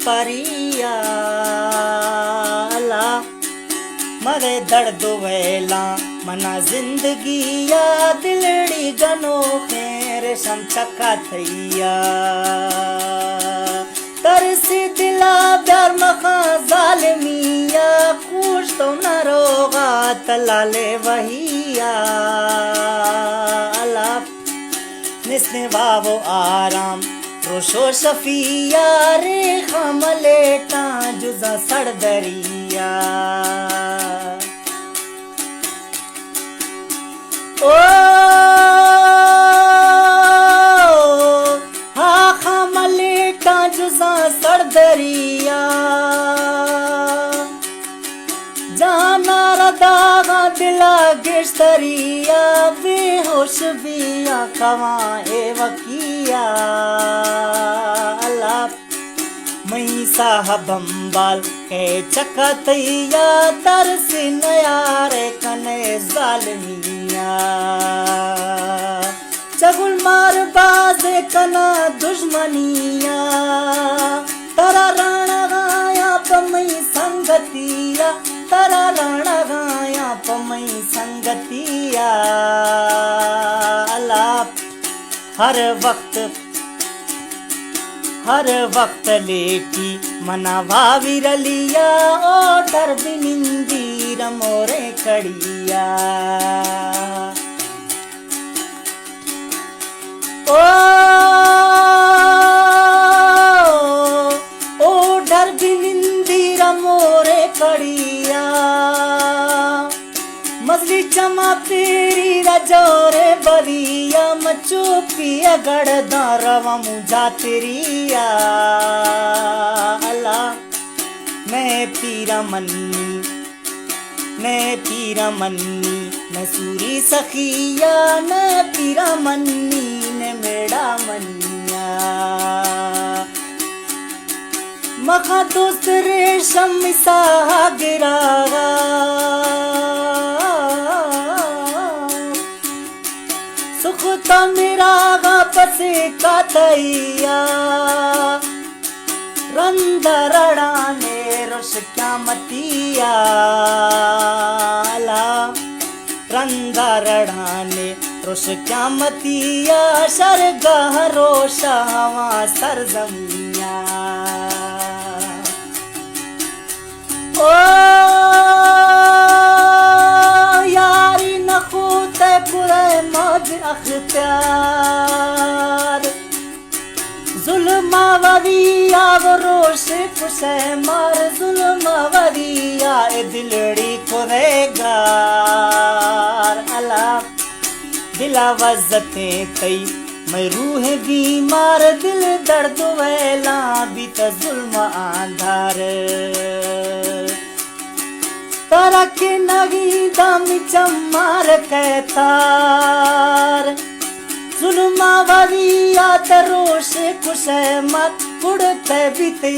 परिया मरे दर्द वेला मना जिंदगी या दिलड़ी गनो खेर शमचका थैया तरसी दिला प्यार मखा जालिमिया कुछ तो न रोगा तलाले वहिया निस्ने वावो आराम रोशो शफिया रे खमलेटा जुजा सड़ दरिया ओ हा खमलेटा जुजा सड़ दरिया जाना रदागा दिला गिश्तरिया बेहोश बिया कवाए वकिया मई साहबम्बाल के चकतैया तरसी नयारे कने जालमिया चगुल मार बाजे कना दुश्मनिया तरा राणा गाया पमई संगतिया तरा राणा गाया पमई संगतिया हर वक्त लेटी मना वाविरलिया ओ डर बिनिंदी रमोरे कड़िया ओ डर बिनिंदी रमोरे कड़िया मजली चमा तेरी रजोरे बरिया मचो पिया गड़दा रवा मुझा तेरिया मैं पीरा मन्नी मैं सूरी सखिया न पीरा मन्नी ने मेरा मनिया मखा दोस्त रेशम सा गिरागा सुख तो मेरा गा पसे का तैया रंदरड़ाने रुश क्या मतिया रंदरड़ाने रुश क्या मतिया शरगाह रोशा हवा सरजमिया ओ यारी नखूत पुरे मौज अख्तियार जुल्मा वरिया वो रोश कुशे मार जुल्मा वरिया ए दिलड़ी खुदेगार दिला वज़ते तई मैं रूह बीमार दिल दर्द वेला भी त जुल्म आंधार तरक नगी दम चमार कहतार जुल्मा वरिया तरोश कुशे मत कुड़ते बीते